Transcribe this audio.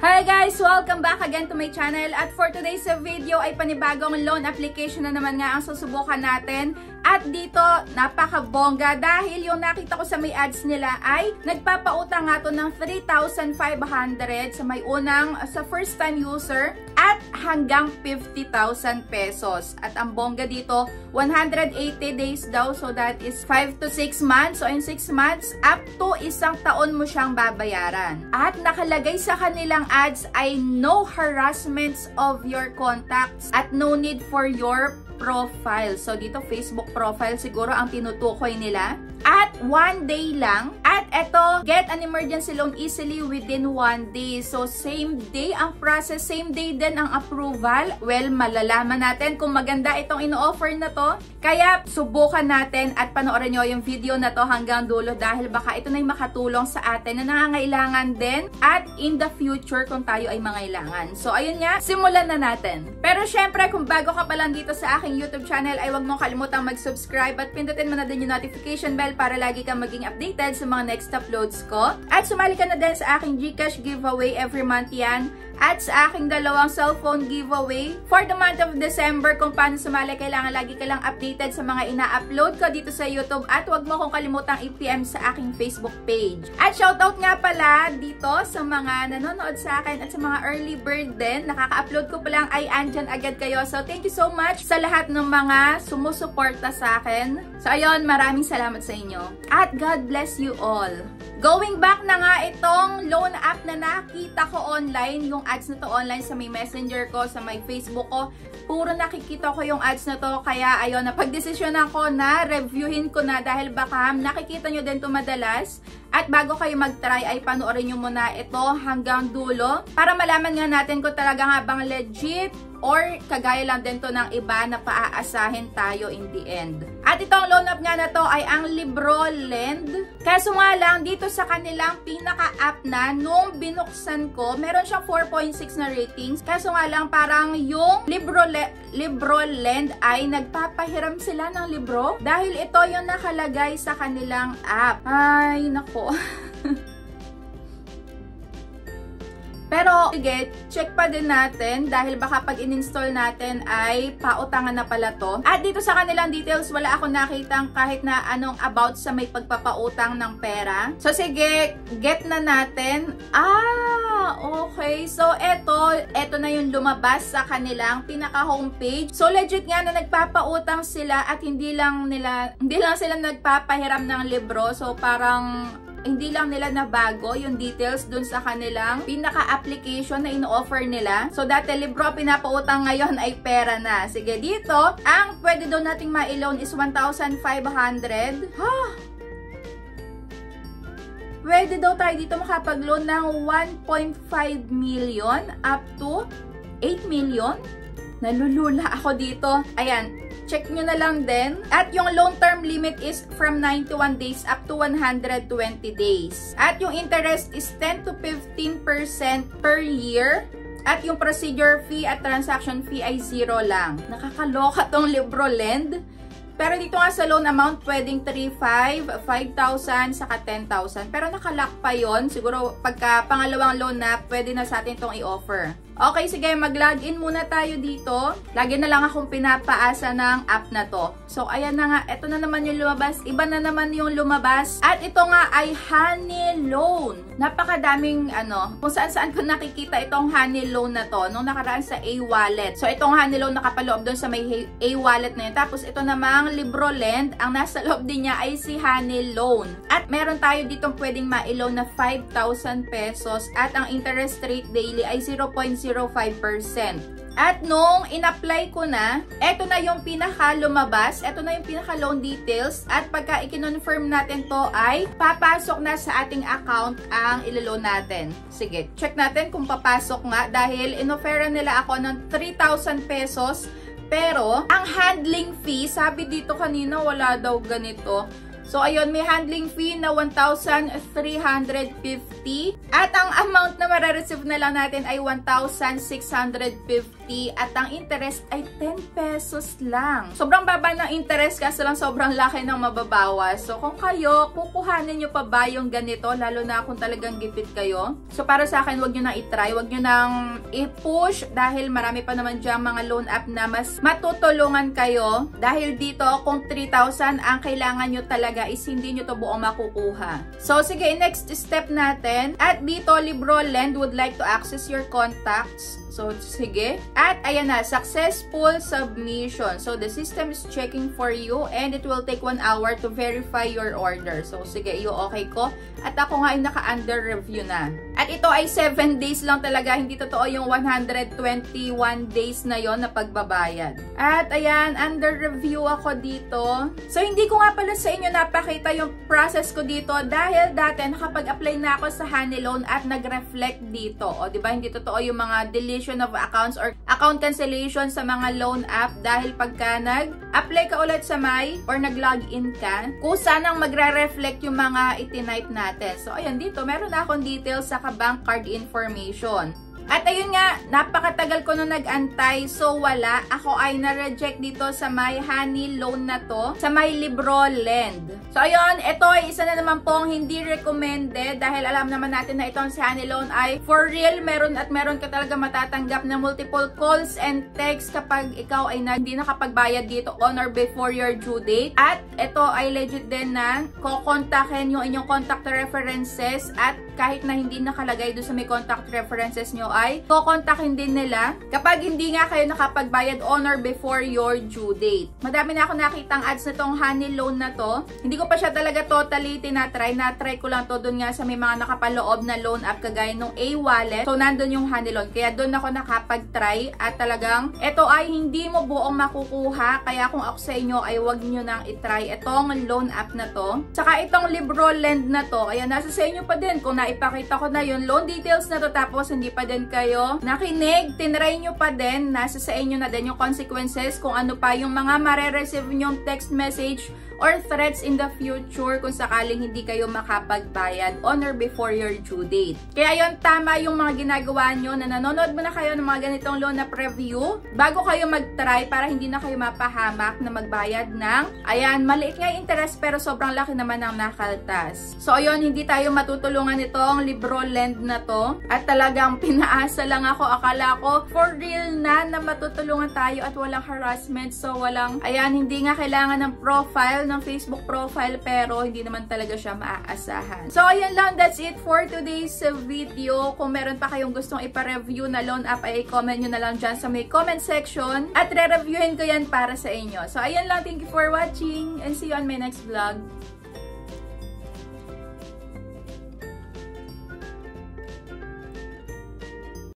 Hi guys! Welcome back again to my channel. At for today's video ay panibagong loan application na naman nga ang susubukan natin. At dito, napakabongga dahil yung nakita ko sa may ads nila ay nagpapautang nga to ng 3,500 sa may unang, sa first time user at hanggang 50,000 pesos. At ang bongga dito, 180 days daw, so that is 5 to 6 months. So in 6 months, up to 1 taon mo siyang babayaran. At nakalagay sa kanilang ads ay no harassments of your contacts at no need for your profile. So dito Facebook profile siguro ang tinutukoy nila. At 1 day lang. At eto, get an emergency loan easily within 1 day. So same day ang process, same day din ang approval. Well, malalaman natin kung maganda itong ino-offer na to. Kaya subukan natin at panoorin nyo yung video na to hanggang dulo dahil baka ito na yung makatulong sa atin na nangangailangan din at in the future kung tayo ay mangailangan. So ayun nga, simulan na natin. Pero syempre, kung bago ka pa lang dito sa aking YouTube channel ay huwag mong kalimutang mag-subscribe at pindutin mo na din yung notification bell para lagi kang maging updated sa mga next uploads ko. At sumali ka na din sa aking GCash giveaway every month yan. At sa aking dalawang cellphone giveaway for the month of December. Kung paano sumali, kailangan lagi ka lang updated sa mga ina-upload ko dito sa YouTube. At huwag mo kong kalimutang i-PM sa aking Facebook page. At shoutout nga pala dito sa mga nanonood sa akin at sa mga early bird din. Nakaka-upload ko pa lang ay andyan agad kayo. So thank you so much sa lahat ng mga sumusuporta sa akin. So ayun, maraming salamat sa inyo. At God bless you all. Going back na nga itong loan app na nakita ko online, yung ads na to online sa may messenger ko, sa may Facebook ko, puro nakikita ko yung ads na to, kaya ayun, napagdesisyonan ko na reviewin ko na dahil baka nakikita nyo din to madalas. At bago kayo mag-try ay panoorin nyo muna ito hanggang dulo para malaman nga natin kung talaga nga bang legit or kagaya lang din to ng iba na paaasahin tayo in the end. At itong loan app nga na to ay ang LibroLend. Kaso nga lang, dito sa kanilang pinaka-app na, nung binuksan ko, meron siyang 4.6 na ratings. Kaso nga lang, parang yung LibroLend ay nagpapahiram sila ng libro dahil ito yung nakalagay sa kanilang app. Ay, nako. Pero, sige, check pa din natin dahil baka pag in-install natin ay pautangan na pala to. At dito sa kanilang details, wala ako nakitang kahit na anong about sa may pagpapautang ng pera. So, sige, get na natin. Okay. So, eto na yung lumabas sa kanilang pinaka-homepage. So, legit nga na nagpapautang sila at hindi lang sila nagpapahiram ng libro. So, parang hindi lang nila nabago yung details dun sa kanilang pinaka-application na ino-offer nila. So, dati libro pinapautang, ngayon ay pera na. Sige, dito, ang pwede daw nating ma-loan is 1,500. Pwede daw tayo dito makapag-loan ng 1.5 million up to 8 million. Nalulula ako dito. Ayan, check nyo na lang din. At yung loan term limit is from 91 days up to 120 days. At yung interest is 10 to 15% per year. At yung procedure fee at transaction fee ay 0 lang. Nakakaloka tong LibroLend. Pero dito nga sa loan amount, pwedeng 3,500, 5,000, saka 10,000. Pero nakalock pa yon. Siguro pagka pangalawang loan na, pwede na sa atin itong i-offer. Okay, sige, mag-login muna tayo dito. Lagi na lang akong pinapaasa ng app na to. So, ayan na nga. Ito na naman yung lumabas. Iba na naman yung lumabas. At ito nga ay Honey Loan. Napakadaming, kung saan-saan ko nakikita itong Honey Loan na to. Nung nakaraan sa A-Wallet. So, itong Honey Loan nakapaloob doon sa may A-Wallet na yun. Tapos, ito namang LibroLend. Ang nasa loob din niya ay si Honey Loan. At meron tayo ditong pwedeng ma-loan na 5,000 pesos. At ang interest rate daily ay 0.05%. At nung in-apply ko na, eto na yung pinaka-lumabas, eto na yung pinaka-loan details, at pagka i-confirm natin to ay papasok na sa ating account ang ilo-loan natin. Sige, check natin kung papasok nga dahil in-offeran nila ako ng 3,000 pesos, pero ang handling fee, sabi dito kanina wala daw ganito. So, ayun, may handling fee na 1,350. At ang amount na marireceive na lang natin ay 1,650. At ang interest ay 10 pesos lang. Sobrang baba ng interest kasi lang sobrang laki ng mababawas. So, kung kayo, kukuhanin nyo pa ba yung ganito? Lalo na kung talagang gipit kayo. So, para sa akin, wag nyo nang itry. Wag nyo nang i-push dahil marami pa naman dyan mga loan app na mas matutulungan kayo. Dahil dito, kung 3,000 ang kailangan nyo talaga is hindi nyo to buong makukuha. So, sige, next step natin. At dito, LibroLend would like to access your contacts. So, sige. At ayan na, successful submission. So, the system is checking for you and it will take 1 hour to verify your order. So, sige, okay ko. At ako nga ay naka-under review na. At ito ay 7 days lang talaga. Hindi totoo yung 121 days na yon na pagbabayad. At ayan, under review ako dito. So, hindi ko nga pala sa inyo napakita yung process ko dito dahil dati nakapag-apply na ako sa Honey Loan at nag-reflect dito. O, diba? Hindi totoo yung mga deletion of accounts or account cancellation sa mga loan app dahil pagka nag-apply ka ulit sa My or nag-login ka, kusa nang magre-reflect yung mga itinype natin. So, ayan dito, meron na akong details sa bank card information. At ayun nga, napakatagal ko nung nag-antay, so wala. Ako ay na-reject dito sa My Honey Loan na to, sa My LibroLend. So ayun, ito ay isa na naman pong hindi recommended dahil alam naman natin na itong si Honey Loan ay for real, meron ka talaga matatanggap na multiple calls and texts kapag ikaw ay hindi nakapagbayad dito on or before your due date. At ito ay legit din na kukontakin yung inyong contact references at kahit na hindi nakalagay doon sa may contact references nyo ay kukontakin din nila kapag hindi nga kayo nakapagbayad on or before your due date. Madami na ako nakitang ads na tong Honey Loan na to. Hindi ko pa siya talaga totally tinatry. Na-try ko lang to doon nga sa may mga nakapaloob na loan app kagaya nung A-Wallet. So, nandun yung Honey Loan. Kaya doon ako nakapag-try at talagang ito ay hindi mo buong makukuha. Kaya kung ako sa inyo ay wag nyo nang itry itong loan app na to. Saka itong LibroLend na to, ayan, nasa sa inyo pa din kung ipakita ko na yung loan details na to tapos hindi pa din kayo nakinig, tinry nyo pa din, nasa sa inyo na din yung consequences kung ano pa yung mga mare-receive nyong text message or threats in the future kung sakaling hindi kayo makapagbayad on or before your due date. Kaya yon, tama yung mga ginagawa nyo na nanonood mo na kayo ng mga ganitong loan na preview bago kayo mag-try para hindi na kayo mapahamak na magbayad ng, ayan, maliit nga yung interest pero sobrang laki naman ang nakaltas. So ayun, hindi tayo matutulungan itong LibroLend na to at talagang pinaasa lang ako, akala ko for real na matutulungan tayo at walang harassment, so walang, ayan, hindi nga kailangan ng profile, ng Facebook profile, pero hindi naman talaga siya maaasahan. So, ayan lang. That's it for today's video. Kung meron pa kayong gustong ipa-review na loan app, ay comment nyo na lang dyan sa may comment section at re-reviewin ko yan para sa inyo. So, ayan lang. Thank you for watching and see you on my next vlog.